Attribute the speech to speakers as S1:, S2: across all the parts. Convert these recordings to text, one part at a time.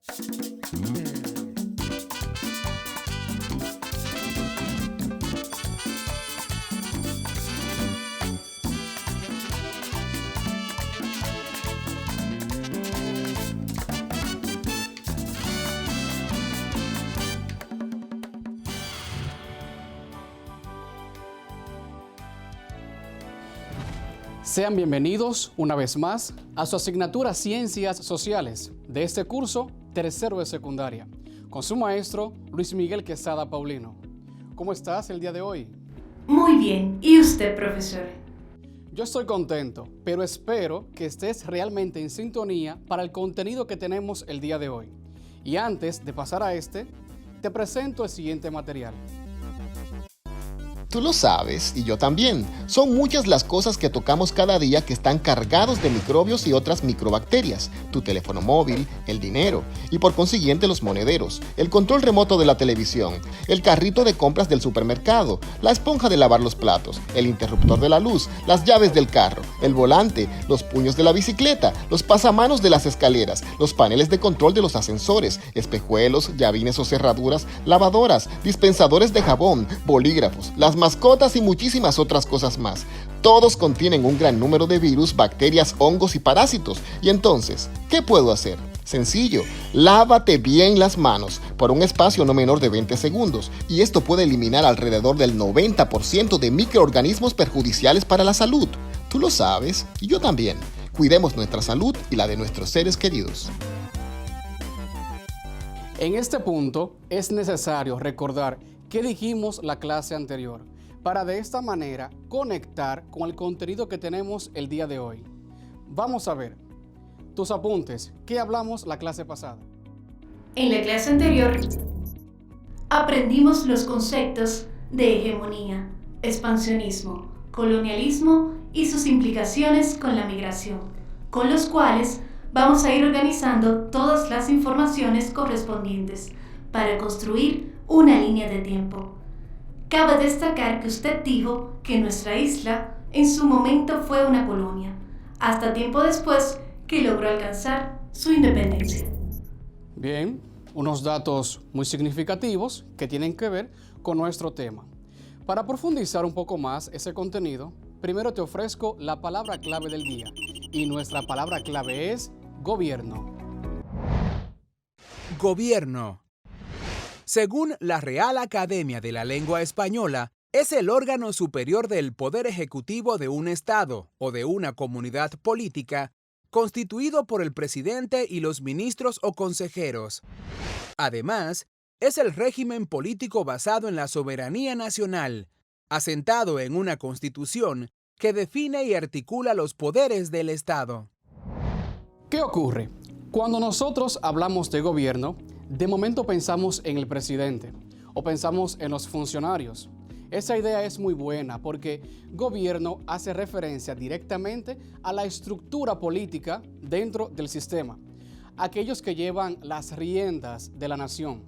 S1: Sean bienvenidos una vez más a su asignatura Ciencias Sociales de este curso tercero de secundaria, con su maestro Luis Miguel Quesada Paulino. ¿Cómo estás el día de hoy?
S2: Muy bien. ¿Y usted, profesor?
S1: Yo estoy contento, pero espero que estés realmente en sintonía para el contenido que tenemos el día de hoy. Y antes de pasar a te presento el siguiente material.
S3: Tú lo sabes, y yo también. Son muchas las cosas que tocamos cada día que están cargados de microbios y otras microbacterias. Tu teléfono móvil, el dinero, y por consiguiente los monederos, el control remoto de la televisión, el carrito de compras del supermercado, la esponja de lavar los platos, el interruptor de la luz, las llaves del carro, el volante, los puños de la bicicleta, los pasamanos de las escaleras, los paneles de control de los ascensores, espejuelos, llavines o cerraduras, lavadoras, dispensadores de jabón, bolígrafos, las mascotas y muchísimas otras cosas más. Todos contienen un gran número de virus, bacterias, hongos y parásitos. Y entonces, ¿qué puedo hacer? Sencillo, lávate bien las manos por un espacio no menor de 20 segundos y esto puede eliminar alrededor del 90% de microorganismos perjudiciales para la salud. Tú lo sabes y yo también. Cuidemos nuestra salud y la de nuestros seres queridos.
S1: En este punto es necesario recordar qué dijimos la clase anterior, para de esta manera conectar con el contenido que tenemos el día de hoy. Vamos a ver, tus apuntes, ¿qué hablamos la clase pasada?
S2: En la clase anterior aprendimos los conceptos de hegemonía, expansionismo, colonialismo y sus implicaciones con la migración, con los cuales vamos a ir organizando todas las informaciones correspondientes para construir una línea de tiempo. Cabe destacar que usted dijo que nuestra isla en su momento fue una colonia, hasta tiempo después que logró alcanzar su independencia.
S1: Bien, unos datos muy significativos que tienen que ver con nuestro tema. Para profundizar un poco más ese contenido, primero te ofrezco la palabra clave del día, y nuestra palabra clave es gobierno.
S4: Gobierno. Según la Real Academia de la Lengua Española, es el órgano superior del poder ejecutivo de un Estado o de una comunidad política, constituido por el presidente y los ministros o consejeros. Además, es el régimen político basado en la soberanía nacional, asentado en una constitución que define y articula los poderes del Estado.
S1: ¿Qué ocurre? Cuando nosotros hablamos de gobierno, de momento pensamos en el presidente o pensamos en los funcionarios. Esa idea es muy buena porque gobierno hace referencia directamente a la estructura política dentro del sistema, aquellos que llevan las riendas de la nación.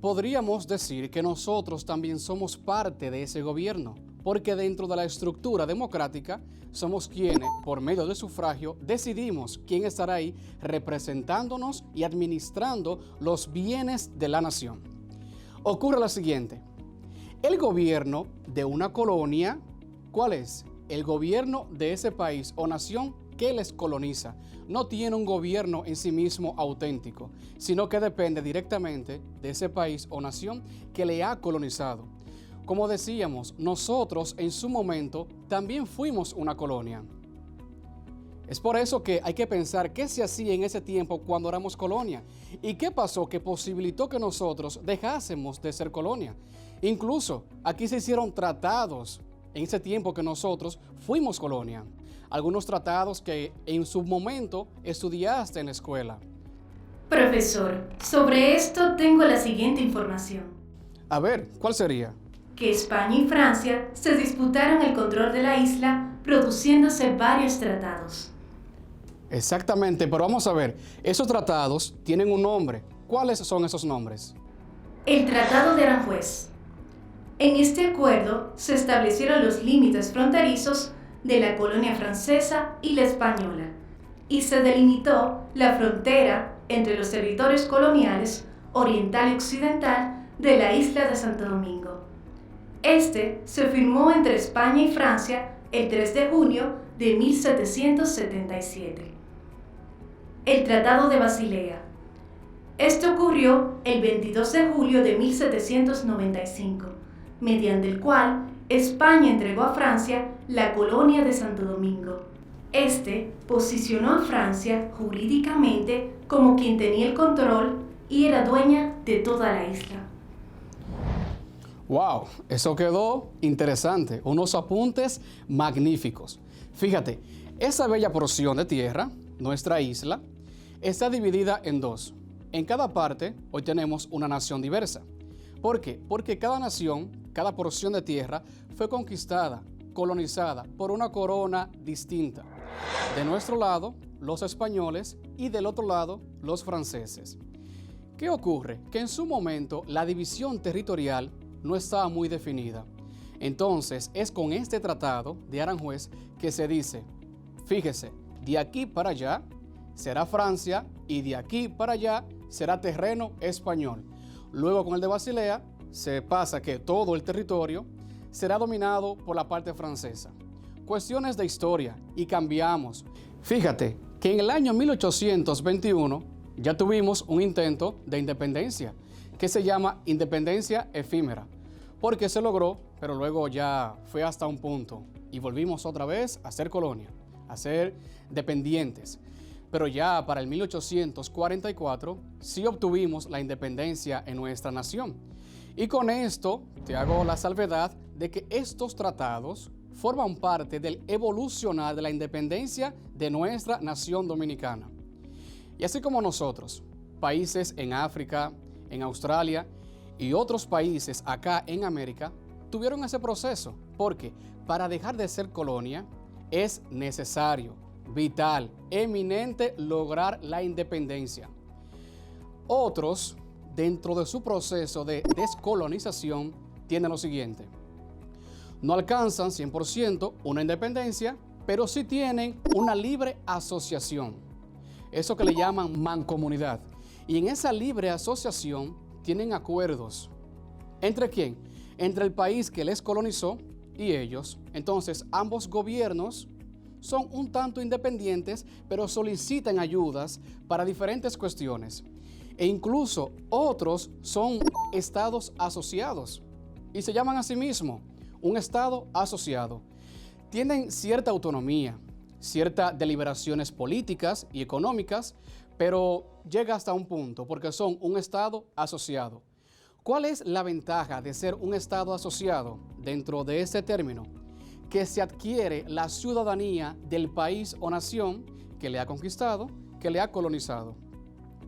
S1: Podríamos decir que nosotros también somos parte de ese gobierno, porque dentro de la estructura democrática somos quienes, por medio de sufragio, decidimos quién estará ahí representándonos y administrando los bienes de la nación. Ocurre lo siguiente: el gobierno de una colonia, ¿cuál es? El gobierno de ese país o nación que les coloniza. No tiene un gobierno en sí mismo auténtico, sino que depende directamente de ese país o nación que le ha colonizado. Como decíamos, nosotros en su momento también fuimos una colonia. Es por eso que hay que pensar qué se hacía en ese tiempo cuando éramos colonia y qué pasó que posibilitó que nosotros dejásemos de ser colonia. Incluso aquí se hicieron tratados en ese tiempo que nosotros fuimos colonia. Algunos tratados que en su momento estudiaste en la escuela.
S2: Profesor, sobre esto tengo la siguiente información.
S1: A ver, ¿cuál sería?
S2: Que España y Francia se disputaron el control de la isla, produciéndose varios tratados.
S1: Exactamente, pero vamos a ver, esos tratados tienen un nombre. ¿Cuáles son esos nombres?
S2: El Tratado de Aranjuez. En este acuerdo se establecieron los límites fronterizos de la colonia francesa y la española, y se delimitó la frontera entre los territorios coloniales oriental y occidental de la isla de Santo Domingo. Este se firmó entre España y Francia el 3 de junio de 1777. El Tratado de Basilea. Este ocurrió el 22 de julio de 1795, mediante el cual España entregó a Francia la colonia de Santo Domingo. Este posicionó a Francia jurídicamente como quien tenía el control y era dueña de toda la isla.
S1: ¡Wow! Eso quedó interesante. Unos apuntes magníficos. Fíjate, esa bella porción de tierra, nuestra isla, está dividida en dos. En cada parte, hoy tenemos una nación diversa. ¿Por qué? Porque cada nación, cada porción de tierra, fue conquistada, colonizada por una corona distinta. De nuestro lado, los españoles, y del otro lado, los franceses. ¿Qué ocurre? Que en su momento la división territorial no estaba muy definida. Entonces, es con este tratado de Aranjuez que se dice, fíjese, de aquí para allá será Francia y de aquí para allá será terreno español. Luego con el de Basilea se pasa que todo el territorio será dominado por la parte francesa. Cuestiones de historia y cambiamos. Fíjate que en el año 1821 ya tuvimos un intento de independencia que se llama independencia efímera, porque se logró, pero luego ya fue hasta un punto y volvimos otra vez a ser colonia, a ser dependientes. Pero ya para el 1844 sí obtuvimos la independencia en nuestra nación. Y con esto te hago la salvedad de que estos tratados forman parte del evolucionar de la independencia de nuestra nación dominicana. Y así como nosotros, países en África, en Australia y otros países acá en América tuvieron ese proceso, porque para dejar de ser colonia es necesario, vital, eminente lograr la independencia. Otros, dentro de su proceso de descolonización, tienen lo siguiente. No alcanzan 100% una independencia, pero sí tienen una libre asociación. Eso que le llaman mancomunidad. Y en esa libre asociación tienen acuerdos. ¿Entre quién? Entre el país que les colonizó y ellos. Entonces, ambos gobiernos son un tanto independientes, pero solicitan ayudas para diferentes cuestiones. E incluso otros son estados asociados y se llaman a sí mismos un estado asociado. Tienen cierta autonomía, ciertas deliberaciones políticas y económicas, pero llega hasta un punto porque son un estado asociado. ¿Cuál es la ventaja de ser un estado asociado dentro de este término? Que se adquiere la ciudadanía del país o nación que le ha conquistado, que le ha colonizado.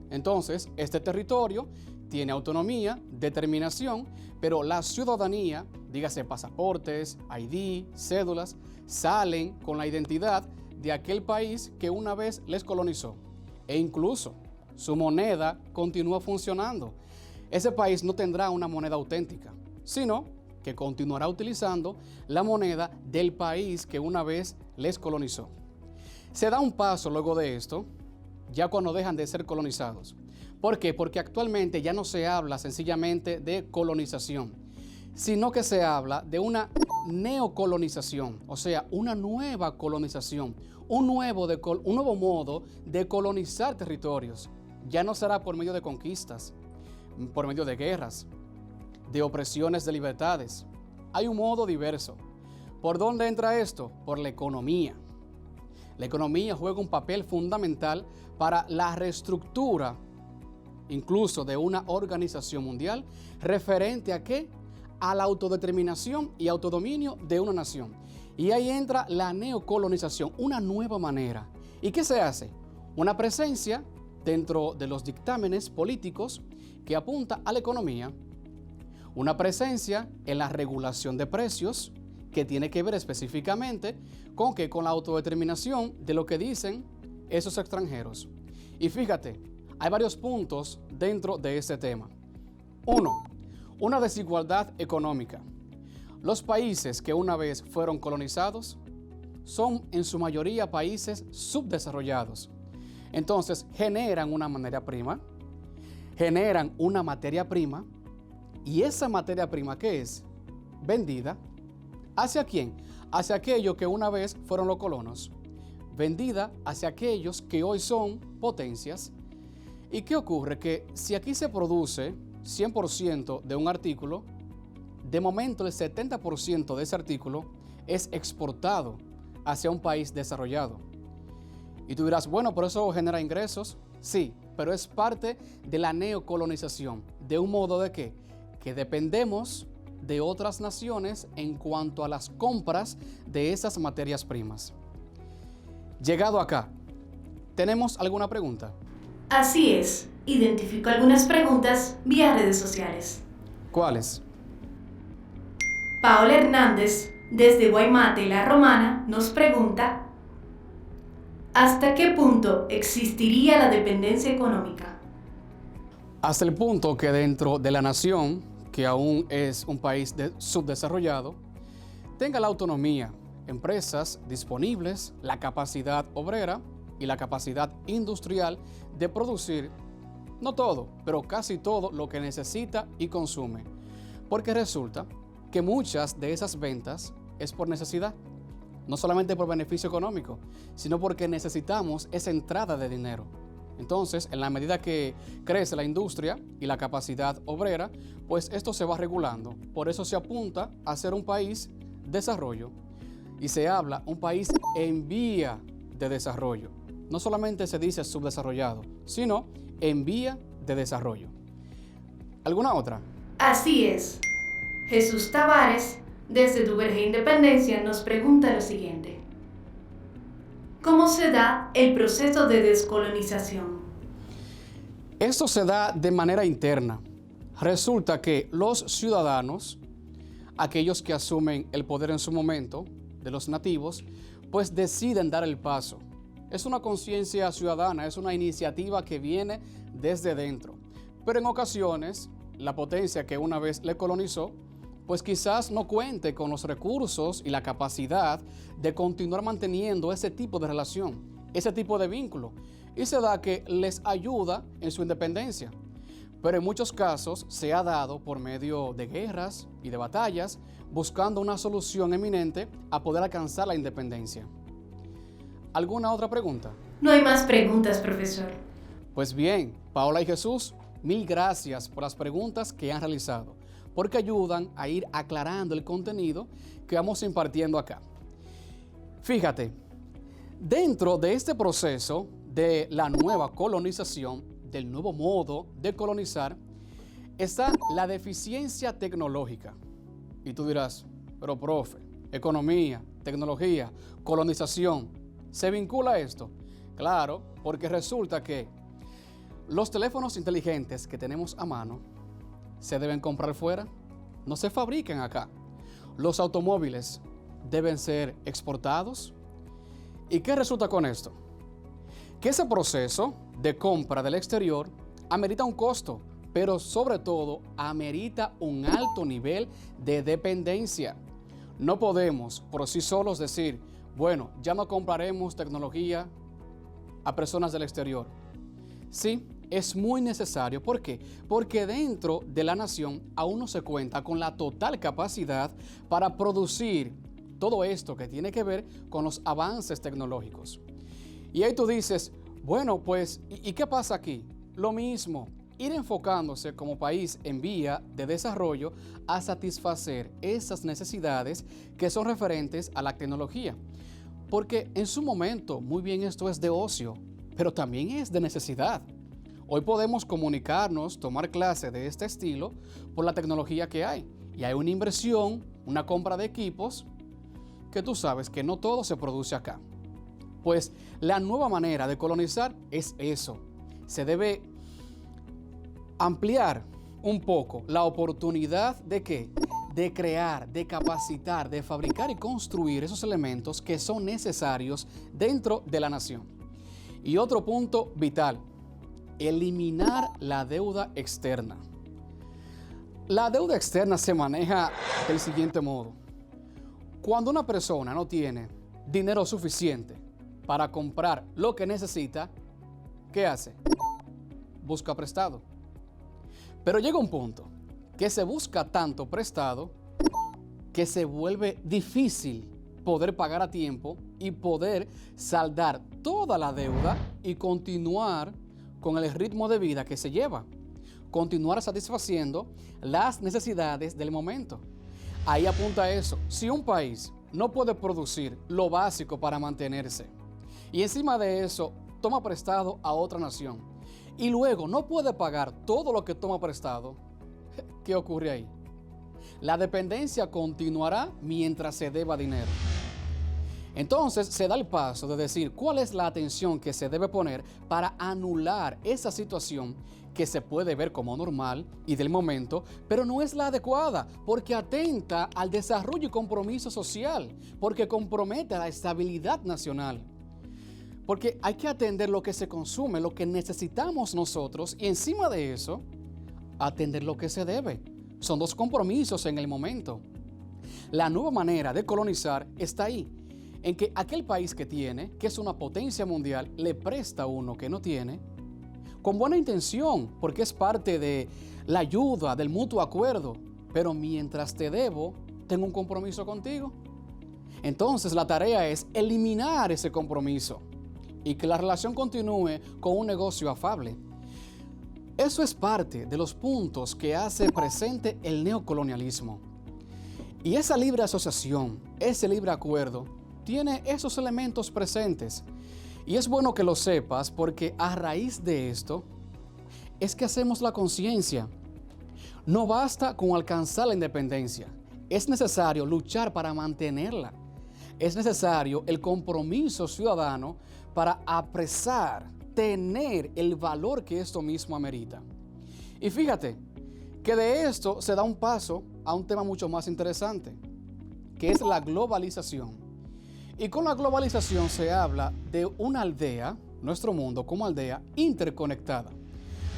S1: Entonces, este territorio tiene autonomía, determinación, pero la ciudadanía, dígase pasaportes, ID, cédulas, salen con la identidad de aquel país que una vez les colonizó. E incluso su moneda continúa funcionando. Ese país no tendrá una moneda auténtica, sino que continuará utilizando la moneda del país que una vez les colonizó. Se da un paso luego de esto, ya cuando dejan de ser colonizados. ¿Por qué? Porque actualmente ya no se habla sencillamente de colonización, sino que se habla de una neocolonización, o sea, una nueva colonización, un nuevo modo de colonizar territorios. Ya no será por medio de conquistas, por medio de guerras, de opresiones de libertades. Hay un modo diverso. ¿Por dónde entra esto? Por la economía. La economía juega un papel fundamental para la reestructura, incluso de una organización mundial, referente a ¿qué? A la autodeterminación y autodominio de una nación. Y ahí entra la neocolonización, una nueva manera. ¿Y qué se hace? Una presencia dentro de los dictámenes políticos que apunta a la economía, una presencia en la regulación de precios que tiene que ver específicamente con la autodeterminación de lo que dicen esos extranjeros. Y fíjate, hay varios puntos dentro de este tema. 1. Una desigualdad económica. Los países que una vez fueron colonizados son en su mayoría países subdesarrollados. Entonces generan una materia prima, y esa materia prima, ¿qué es? Vendida. ¿Hacia quién? Hacia aquellos que una vez fueron los colonos. Vendida hacia aquellos que hoy son potencias. ¿Y qué ocurre? Que si aquí se produce 100% de un artículo, de momento el 70% de ese artículo es exportado hacia un país desarrollado. Y tú dirás, bueno, ¿pero eso genera ingresos? Sí, pero es parte de la neocolonización. ¿De un modo de qué? Que dependemos de otras naciones en cuanto a las compras de esas materias primas. Llegado acá, ¿tenemos alguna pregunta?
S2: Así es, identifico algunas preguntas vía redes sociales.
S1: ¿Cuáles?
S2: Paola Hernández, desde Guaymate, La Romana, nos pregunta: ¿hasta qué punto existiría la dependencia económica?
S1: Hasta el punto que dentro de la nación, que aún es un país subdesarrollado, tenga la autonomía, empresas disponibles, la capacidad obrera y la capacidad industrial de producir, no todo, pero casi todo lo que necesita y consume. Porque resulta que muchas de esas ventas es por necesidad, no solamente por beneficio económico, sino porque necesitamos esa entrada de dinero. Entonces, en la medida que crece la industria y la capacidad obrera, pues esto se va regulando. Por eso se apunta a ser un país desarrollo y se habla un país en vía de desarrollo. No solamente se dice subdesarrollado, sino en vía de desarrollo. ¿Alguna otra?
S2: Así es. Jesús Tavares, desde Duvergé Independencia, nos pregunta lo siguiente: ¿cómo se da el proceso de descolonización?
S1: Esto se da de manera interna. Resulta que los ciudadanos, aquellos que asumen el poder en su momento, de los nativos, pues deciden dar el paso. Es una conciencia ciudadana, es una iniciativa que viene desde dentro. Pero en ocasiones, la potencia que una vez le colonizó, pues quizás no cuente con los recursos y la capacidad de continuar manteniendo ese tipo de relación, ese tipo de vínculo, y se da que les ayuda en su independencia. Pero en muchos casos se ha dado por medio de guerras y de batallas, buscando una solución eminente a poder alcanzar la independencia. ¿Alguna otra pregunta?
S2: No hay más preguntas, profesor.
S1: Pues bien, Paola y Jesús, mil gracias por las preguntas que han realizado, porque ayudan a ir aclarando el contenido que vamos impartiendo acá. Fíjate, dentro de este proceso de la nueva colonización, del nuevo modo de colonizar, está la deficiencia tecnológica. Y tú dirás, pero profe, economía, tecnología, colonización, ¿se vincula esto? Claro, porque resulta que los teléfonos inteligentes que tenemos a mano se deben comprar fuera, no se fabrican acá. Los automóviles deben ser exportados. ¿Y qué resulta con esto? Que ese proceso de compra del exterior amerita un costo, pero sobre todo amerita un alto nivel de dependencia. No podemos por sí solos decir, bueno, ya no compraremos tecnología a personas del exterior. Sí, es muy necesario. ¿Por qué? Porque dentro de la nación aún no se cuenta con la total capacidad para producir todo esto que tiene que ver con los avances tecnológicos. Y ahí tú dices, bueno, pues, ¿y qué pasa aquí? Lo mismo, ir enfocándose como país en vía de desarrollo a satisfacer esas necesidades que son referentes a la tecnología. Porque en su momento, muy bien, esto es de ocio, pero también es de necesidad. Hoy podemos comunicarnos, tomar clases de este estilo por la tecnología que hay. Y hay una inversión, una compra de equipos, que tú sabes que no todo se produce acá. Pues la nueva manera de colonizar es eso. Se debe ampliar un poco la oportunidad de ¿qué? De crear, de capacitar, de fabricar y construir esos elementos que son necesarios dentro de la nación. Y otro punto vital, eliminar la deuda externa. La deuda externa se maneja del siguiente modo. Cuando una persona no tiene dinero suficiente para comprar lo que necesita, ¿qué hace? Busca prestado. Pero llega un punto que se busca tanto prestado que se vuelve difícil poder pagar a tiempo y poder saldar toda la deuda y continuar con el ritmo de vida que se lleva. Continuar satisfaciendo las necesidades del momento. Ahí apunta eso. Si un país no puede producir lo básico para mantenerse y encima de eso toma prestado a otra nación y luego no puede pagar todo lo que toma prestado, ¿qué ocurre ahí? La dependencia continuará mientras se deba dinero. Entonces se da el paso de decir cuál es la atención que se debe poner para anular esa situación que se puede ver como normal y del momento, pero no es la adecuada porque atenta al desarrollo y compromiso social, porque compromete a la estabilidad nacional. Porque hay que atender lo que se consume, lo que necesitamos nosotros y encima de eso, atender lo que se debe. Son dos compromisos en el momento. La nueva manera de colonizar está ahí, en que aquel país que tiene, que es una potencia mundial, le presta a uno que no tiene, con buena intención, porque es parte de la ayuda, del mutuo acuerdo, pero mientras te debo, tengo un compromiso contigo. Entonces la tarea es eliminar ese compromiso y que la relación continúe con un negocio afable. Eso es parte de los puntos que hace presente el neocolonialismo. Y esa libre asociación, ese libre acuerdo, tiene esos elementos presentes. Y es bueno que lo sepas porque a raíz de esto es que hacemos la conciencia. No basta con alcanzar la independencia, es necesario luchar para mantenerla. Es necesario el compromiso ciudadano para apresar, tener el valor que esto mismo amerita. Y fíjate que de esto se da un paso a un tema mucho más interesante, que es la globalización. Y con la globalización se habla de una aldea, nuestro mundo como aldea interconectada,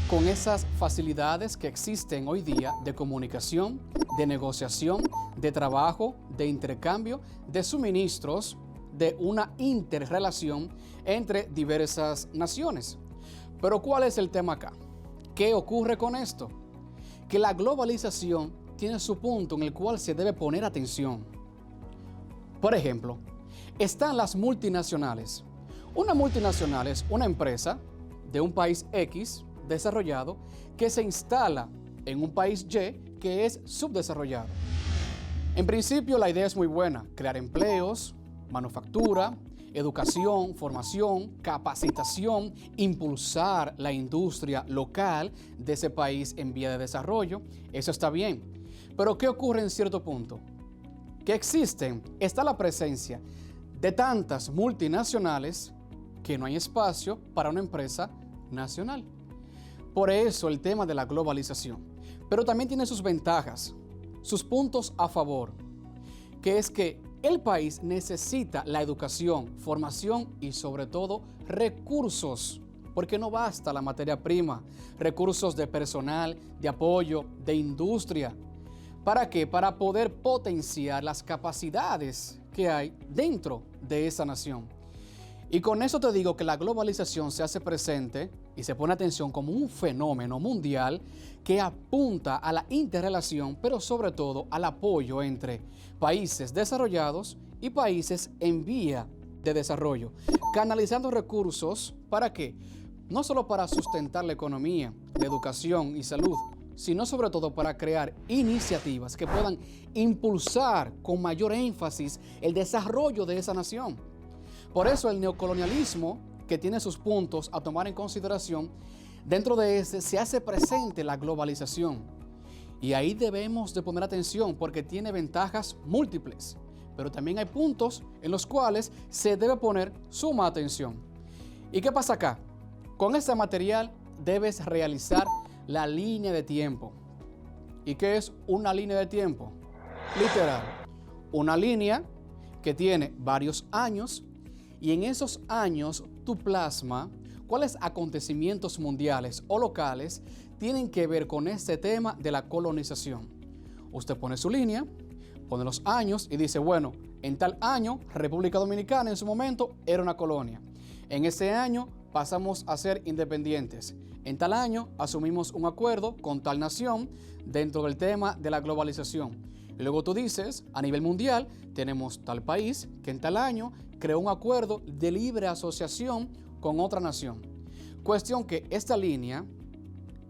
S1: con esas facilidades que existen hoy día de comunicación, de negociación, de trabajo, de intercambio, de suministros, de una interrelación entre diversas naciones. Pero ¿cuál es el tema acá? ¿Qué ocurre con esto? Que la globalización tiene su punto en el cual se debe poner atención. Por ejemplo, están las multinacionales. Una multinacional es una empresa de un país X desarrollado que se instala en un país Y que es subdesarrollado. En principio la idea es muy buena, crear empleos, manufactura, educación, formación, capacitación, impulsar la industria local de ese país en vía de desarrollo. Eso está bien. Pero ¿qué ocurre en cierto punto? Que está la presencia de tantas multinacionales que no hay espacio para una empresa nacional. Por eso el tema de la globalización. Pero también tiene sus ventajas, sus puntos a favor, que es que el país necesita la educación, formación y sobre todo recursos, porque no basta la materia prima, recursos de personal, de apoyo, de industria. ¿Para qué? Para poder potenciar las capacidades que hay dentro de esa nación. Y con eso te digo que la globalización se hace presente y se pone atención como un fenómeno mundial que apunta a la interrelación, pero sobre todo al apoyo entre países desarrollados y países en vía de desarrollo, canalizando recursos ¿para qué? No solo para sustentar la economía, la educación y salud, sino sobre todo para crear iniciativas que puedan impulsar con mayor énfasis el desarrollo de esa nación. Por eso el neocolonialismo, que tiene sus puntos a tomar en consideración, dentro de ese se hace presente la globalización. Y ahí debemos de poner atención porque tiene ventajas múltiples, pero también hay puntos en los cuales se debe poner suma atención. ¿Y qué pasa acá? Con este material debes realizar la línea de tiempo. ¿Y qué es una línea de tiempo? Literal, una línea que tiene varios años y en esos años tú plasma cuáles acontecimientos mundiales o locales tienen que ver con este tema de la colonización. Usted pone su línea, pone los años y dice, bueno, en tal año República Dominicana en su momento era una colonia. En ese año pasamos a ser independientes. En tal año asumimos un acuerdo con tal nación dentro del tema de la globalización. Y luego tú dices, a nivel mundial, tenemos tal país que en tal año creó un acuerdo de libre asociación con otra nación. Cuestión que esta línea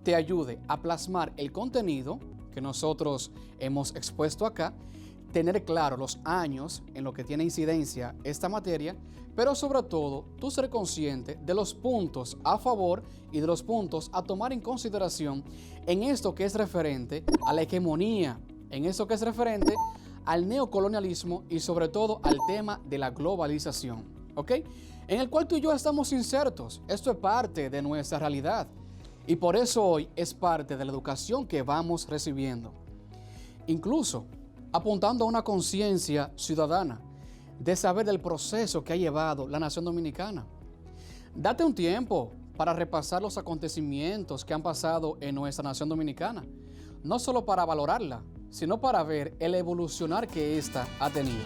S1: te ayude a plasmar el contenido que nosotros hemos expuesto acá, tener claro los años en lo que tiene incidencia esta materia, pero sobre todo tú ser consciente de los puntos a favor y de los puntos a tomar en consideración en esto que es referente a la hegemonía, en esto que es referente al neocolonialismo y sobre todo al tema de la globalización, ¿ok? En el cual tú y yo estamos insertos. Esto es parte de nuestra realidad y por eso hoy es parte de la educación que vamos recibiendo. Incluso apuntando a una conciencia ciudadana de saber del proceso que ha llevado la nación dominicana. Date un tiempo para repasar los acontecimientos que han pasado en nuestra nación dominicana, no solo para valorarla, sino para ver el evolucionar que ésta ha tenido.